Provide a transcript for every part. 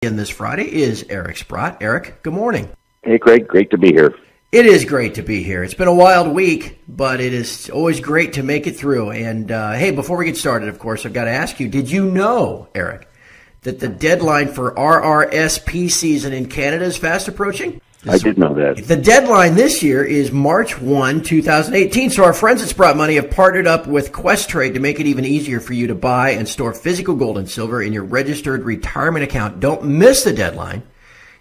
And this Friday is Eric Sprott. Eric, good morning. Hey, Craig. Great to be here. It is great to be here. It's been a wild week, but it is always great to make it through. And, hey, before we get started, of course, I've got to ask you, did you know, Eric, that the deadline for RRSP season in Canada is fast approaching? I did know that. The deadline this year is March 1, 2018. So our friends at Sprott Money have partnered up with Questrade to make it even easier for you to buy and store physical gold and silver in your registered retirement account. Don't miss the deadline.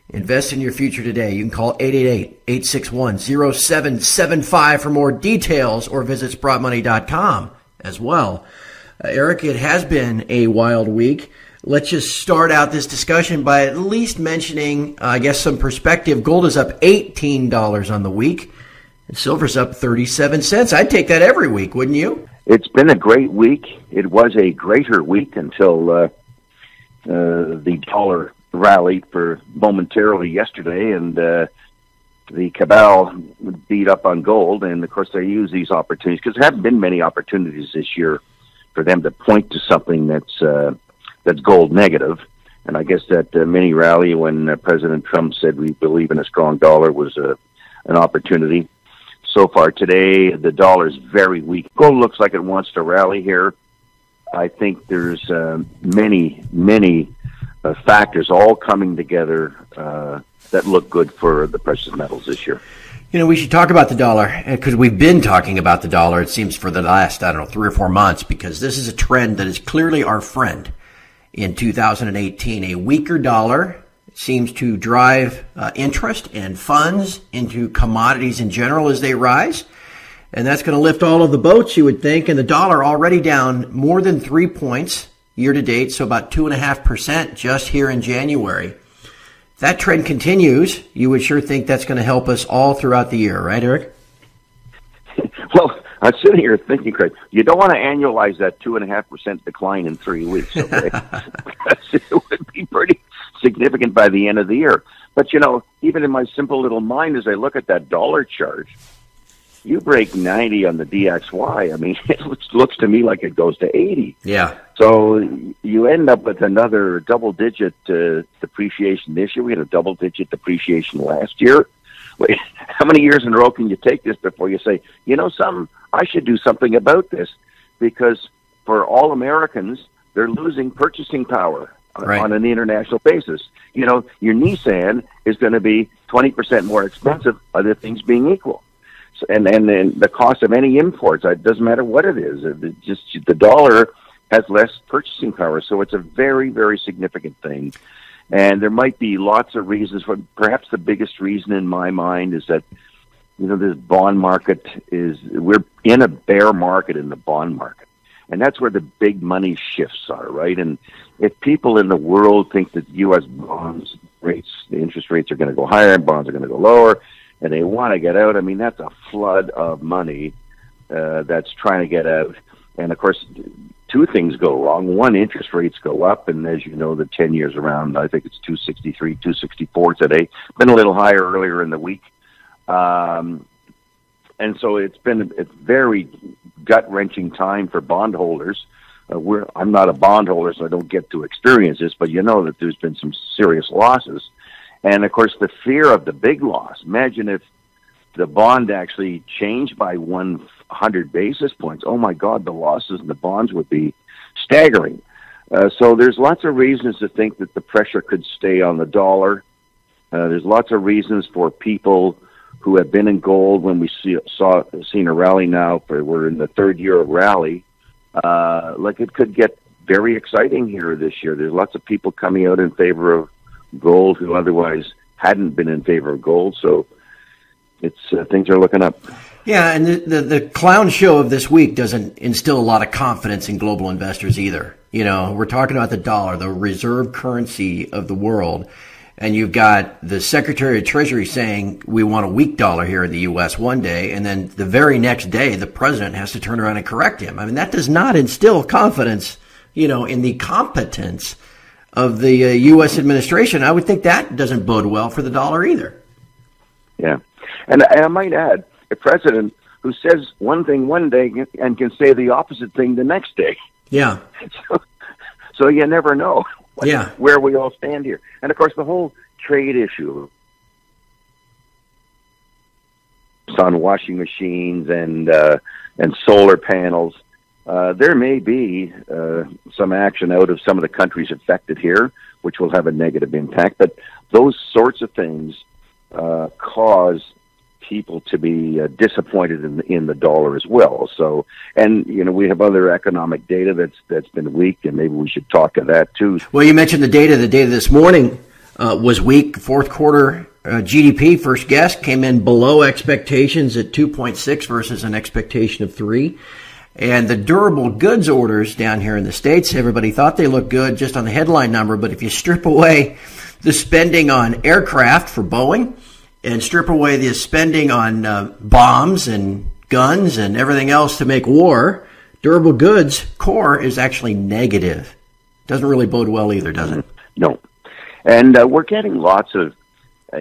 Invest in your future today. You can call 888-861-0775 for more details or visit sprottmoney.com as well. Eric, it has been a wild week. Let's just start out this discussion by at least mentioning, I guess, some perspective. Gold is up $18 on the week, and silver's up 37 cents. I'd take that every week, wouldn't you? It's been a great week. It was a greater week until the dollar rallied for momentarily yesterday, and the cabal beat up on gold. And, of course, they use these opportunities because there haven't been many opportunities this year for them to point to something that's gold negative. And I guess that mini rally when President Trump said we believe in a strong dollar was an opportunity. So far today, the dollar is very weak. Gold looks like it wants to rally here. I think there's many factors all coming together that look good for the precious metals this year. You know, we should talk about the dollar, because we've been talking about the dollar, it seems, for the last, 3 or 4 months, because this is a trend that is clearly our friend in 2018. A weaker dollar seems to drive interest and funds into commodities in general as they rise. And that's going to lift all of the boats, you would think. And the dollar already down more than 3 points year to date, so about 2.5% just here in January. If that trend continues, you would sure think that's going to help us all throughout the year, right, Eric? Well, I'm sitting here thinking, Craig, you don't want to annualize that 2.5% decline in 3 weeks, okay? Because it would be pretty significant by the end of the year. But, you know, even in my simple little mind, as I look at that dollar chart, you break 90 on the DXY. I mean, it looks to me like it goes to 80. Yeah. So you end up with another double-digit depreciation this year. We had a double-digit depreciation last year. Wait, how many years in a row can you take this before you say, you know something, I should do something about this? Because for all Americans, they're losing purchasing power on an international basis. You know, your Nissan is going to be 20% more expensive, other things being equal. So, and the cost of any imports, it doesn't matter what it is, just the dollar has less purchasing power. So it's a very, very significant thing. And there might be lots of reasons for, perhaps the biggest reason in my mind is that, you know, this bond market we're in a bear market in the bond market. And that's where the big money shifts are, right? And if people in the world think that U.S. bonds rates, the interest rates are going to go higher and bonds are going to go lower, and they want to get out, I mean, that's a flood of money that's trying to get out. And, of course, two things go wrong. One, interest rates go up, and as you know, the 10 years around, I think it's 263, 264 today. Been a little higher earlier in the week. And so it's been a very gut-wrenching time for bondholders. I'm not a bondholder, so I don't get to experience this, but you know that there's been some serious losses. And, of course, the fear of the big loss. Imagine if the bond actually changed by 100 basis points. Oh, my God, the losses in the bonds would be staggering. So there's lots of reasons to think that the pressure could stay on the dollar. There's lots of reasons for people who have been in gold when we seen a rally now. We're in the third year of rally. Like it could get very exciting here this year. There's lots of people coming out in favor of gold who otherwise hadn't been in favor of gold. So it's things are looking up. Yeah, and the clown show of this week doesn't instill a lot of confidence in global investors either. You know, we're talking about the dollar, the reserve currency of the world, and you've got the Secretary of Treasury saying we want a weak dollar here in the U.S. one day, and then the very next day the president has to turn around and correct him. I mean, that does not instill confidence, you know, in the competence of the U.S. administration. I would think that doesn't bode well for the dollar either. Yeah. And I might add, a president who says one thing one day and can say the opposite thing the next day. Yeah. So you never know. where we all stand here. And of course, the whole trade issue on washing machines and solar panels. There may be some action out of some of the countries affected here, which will have a negative impact. But those sorts of things cause people to be disappointed in the dollar as well. So, and we have other economic data that's been weak, and maybe we should talk of that too. Well, you mentioned the data. The data this morning was weak. Fourth quarter GDP, first guess, came in below expectations at 2.6 versus an expectation of 3. And the durable goods orders down here in the States, everybody thought they looked good just on the headline number. But if you strip away the spending on aircraft for Boeing and strip away the spending on bombs and guns and everything else to make war, durable goods core is actually negative. Doesn't really bode well either, does it? No. And we're getting lots of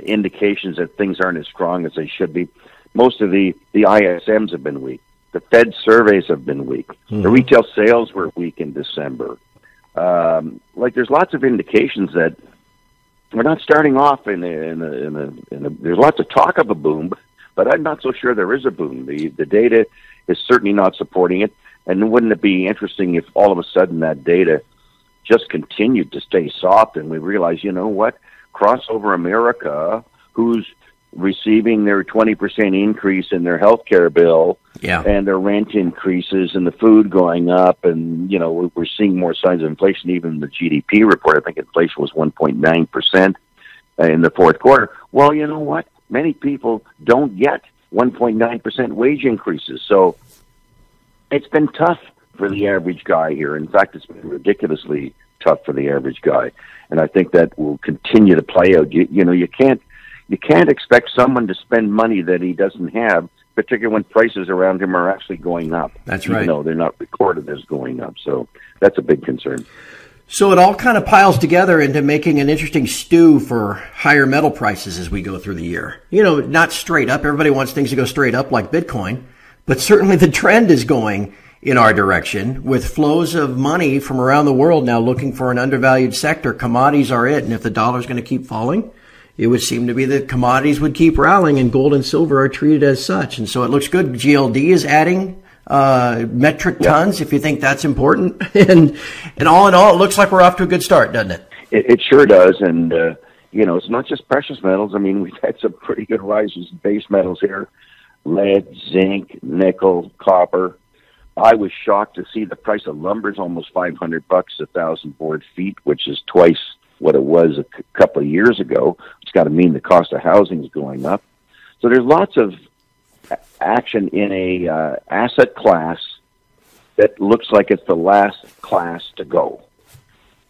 indications that things aren't as strong as they should be. Most of the ISMs have been weak. The Fed surveys have been weak. The retail sales were weak in December. There's lots of indications that we're not starting off in a there's lots of talk of a boom, but I'm not so sure there is a boom. The data is certainly not supporting it. And wouldn't it be interesting if all of a sudden that data just continued to stay soft and we realize, you know what, crossover America, who's receiving their 20% increase in their health care bill and their rent increases and the food going up, and we're seeing more signs of inflation. Even the GDP report, I think inflation was 1.9% in the fourth quarter. Well, you know what, many people don't get 1.9% wage increases, so it's been tough for the average guy here. In fact, it's been ridiculously tough for the average guy, and I think that will continue to play out. You can't expect someone to spend money that he doesn't have, particularly when prices around him are actually going up. That's right. Even though they're not recorded as going up. So that's a big concern. So it all kind of piles together into making an interesting stew for higher metal prices as we go through the year. Not straight up. Everybody wants things to go straight up like Bitcoin, but certainly the trend is going in our direction with flows of money from around the world now looking for an undervalued sector. Commodities are it. And if the dollar's going to keep falling, it would seem to be that commodities would keep rallying, and gold and silver are treated as such. And so it looks good. GLD is adding metric tons, if you think that's important. and all in all, it looks like we're off to a good start, doesn't it? It sure does. And, it's not just precious metals. I mean, we've had some pretty good rises in base metals here. Lead, zinc, nickel, copper. I was shocked to see the price of lumber is almost $500 a 1,000 board feet, which is twice what it was a couple of years ago. It's got to mean the cost of housing is going up. So there's lots of action in a asset class that looks like it's the last class to go.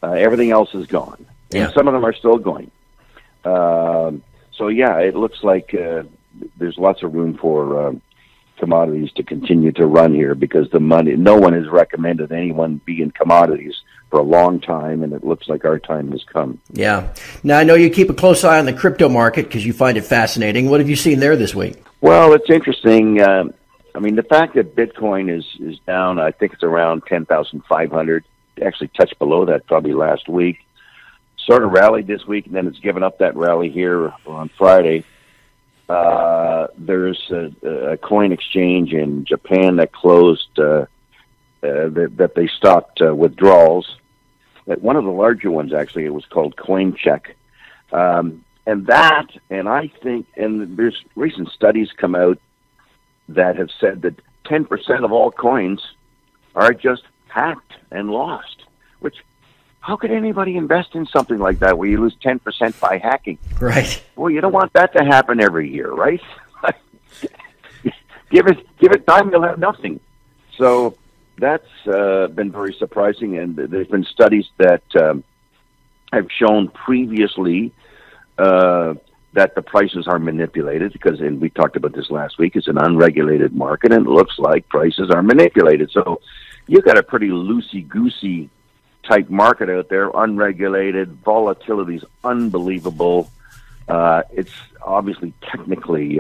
Everything else is gone. And some of them are still going. It looks like there's lots of room for commodities to continue to run here, because the money, no one has recommended anyone be in commodities for a long time, and it looks like our time has come. Yeah. Now, I know you keep a close eye on the crypto market because you find it fascinating. What have you seen there this week? Well, it's interesting. The fact that Bitcoin is down, I think it's around 10,500, actually touched below that probably last week, sort of rallied this week, and then it's given up that rally here on Friday. There's a coin exchange in Japan that closed, that they stopped withdrawals. One of the larger ones, actually, it was called CoinCheck. And I think, and there's recent studies come out that have said that 10% of all coins are just hacked and lost, which, how could anybody invest in something like that where you lose 10% by hacking? Right. Well, you don't want that to happen every year, right? Give it time, you'll have nothing. So that's been very surprising, and there's been studies that have shown previously that the prices are manipulated, because, and we talked about this last week, it's an unregulated market, and it looks like prices are manipulated. So you've got a pretty loosey-goosey type market out there, unregulated, volatility's unbelievable. It's obviously technically,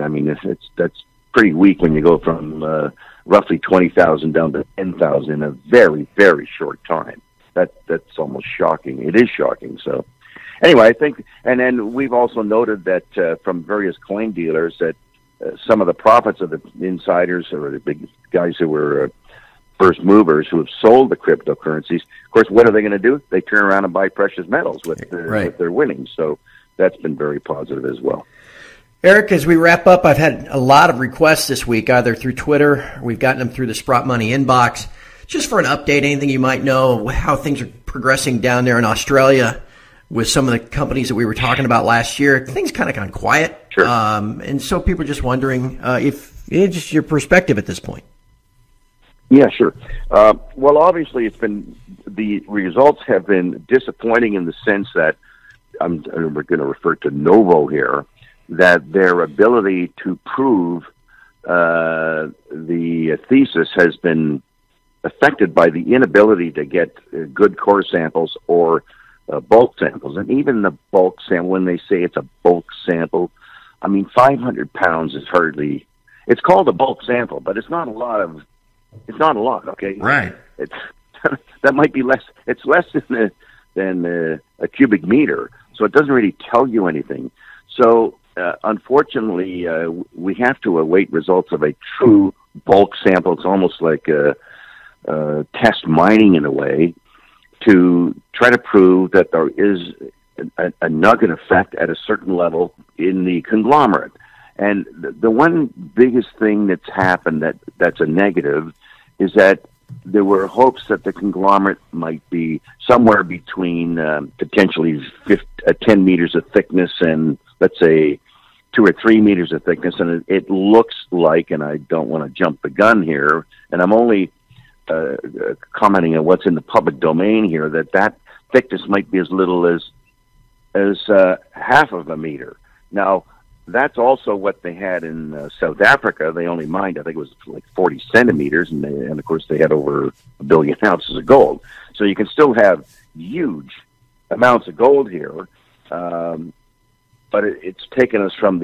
that's pretty weak when you go from roughly 20,000 down to 10,000 in a very, very short time. that's almost shocking. It is shocking. So anyway, I think, and then we've also noted that from various coin dealers that some of the profits of the insiders or the big guys who were first movers who have sold the cryptocurrencies, of course, what are they going to do? They turn around and buy precious metals with their winnings. So that's been very positive as well. Eric, as we wrap up, I've had a lot of requests this week, either through Twitter, we've gotten them through the Sprott Money inbox, just for an update, anything you might know, how things are progressing down there in Australia with some of the companies that we were talking about last year. Things kind of gone quiet. Sure. And so people are just wondering if it's just your perspective at this point. Yeah, sure. Well, obviously, the results have been disappointing in the sense that we're going to refer to Novo here, that their ability to prove the thesis has been affected by the inability to get good core samples or bulk samples. And even the bulk sample, when they say it's a bulk sample, I mean, 500 pounds is hardly, it's called a bulk sample, but it's not a lot, okay? Right. It's that might be less, it's less than a cubic meter, so it doesn't really tell you anything. So, unfortunately, we have to await results of a true bulk sample. It's almost like test mining in a way to try to prove that there is a nugget effect at a certain level in the conglomerate. And the one biggest thing that's happened that's a negative is that there were hopes that the conglomerate might be somewhere between potentially 10 meters of thickness and, let's say, 2 or 3 meters of thickness. And it looks like, and I don't want to jump the gun here, and I'm only commenting on what's in the public domain here, that thickness might be as little as half of a meter. Now, that's also what they had in South Africa. They only mined, I think it was like 40 centimeters, and of course they had over 1 billion ounces of gold. So you can still have huge amounts of gold here, but it's taken us from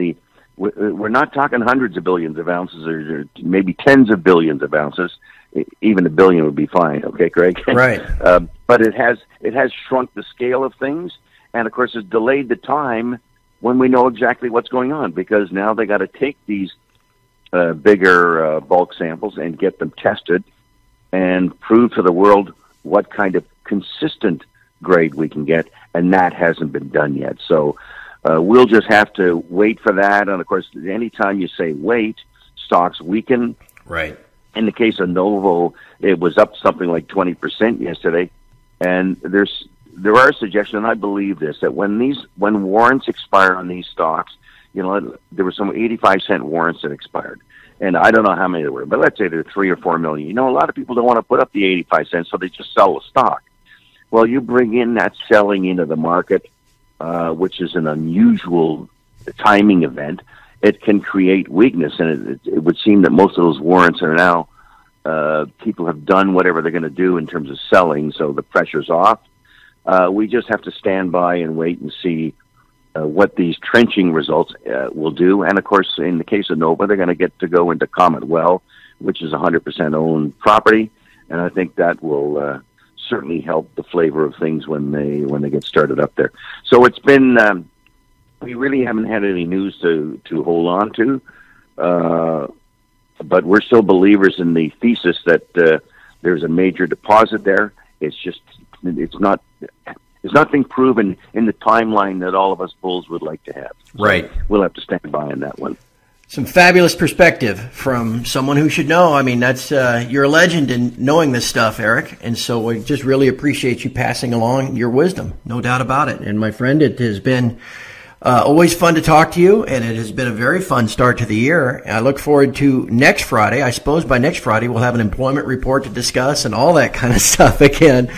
we're not talking hundreds of billions of ounces or maybe tens of billions of ounces. Even 1 billion would be fine, okay, Craig? Right. But it has shrunk the scale of things, and of course it's delayed the time when we know exactly what's going on, because now they got to take these bigger bulk samples and get them tested and prove to the world what kind of consistent grade we can get, and that hasn't been done yet. So we'll just have to wait for that, and of course, anytime you say wait, stocks weaken. Right. In the case of Novo, it was up something like 20% yesterday, and there are suggestions, and I believe this, that when warrants expire on these stocks, there were some 85-cent warrants that expired, and I don't know how many there were, but let's say there are 3 or 4 million. A lot of people don't want to put up the 85 cents, so they just sell the stock. Well, you bring in that selling into the market, which is an unusual timing event. It can create weakness, and it would seem that most of those warrants are now, people have done whatever they're going to do in terms of selling, so the pressure's off. We just have to stand by and wait and see what these trenching results will do. And, of course, in the case of Nova, they're going to get to go into Comet Well, which is 100% owned property, and I think that will certainly help the flavor of things when they get started up there. So it's been we really haven't had any news to hold on to, but we're still believers in the thesis that there's a major deposit there. It's not being proven in the timeline that all of us bulls would like to have. So right. We'll have to stand by on that one. Some fabulous perspective from someone who should know. I mean, that's you're a legend in knowing this stuff, Eric, and so we just really appreciate you passing along your wisdom, no doubt about it. And my friend, it has been always fun to talk to you, and it has been a very fun start to the year. I look forward to next Friday. I suppose by next Friday we'll have an employment report to discuss and all that kind of stuff again.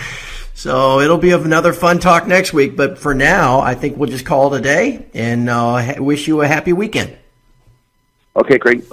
So it'll be another fun talk next week. But for now, I think we'll just call it a day and wish you a happy weekend. Okay, great.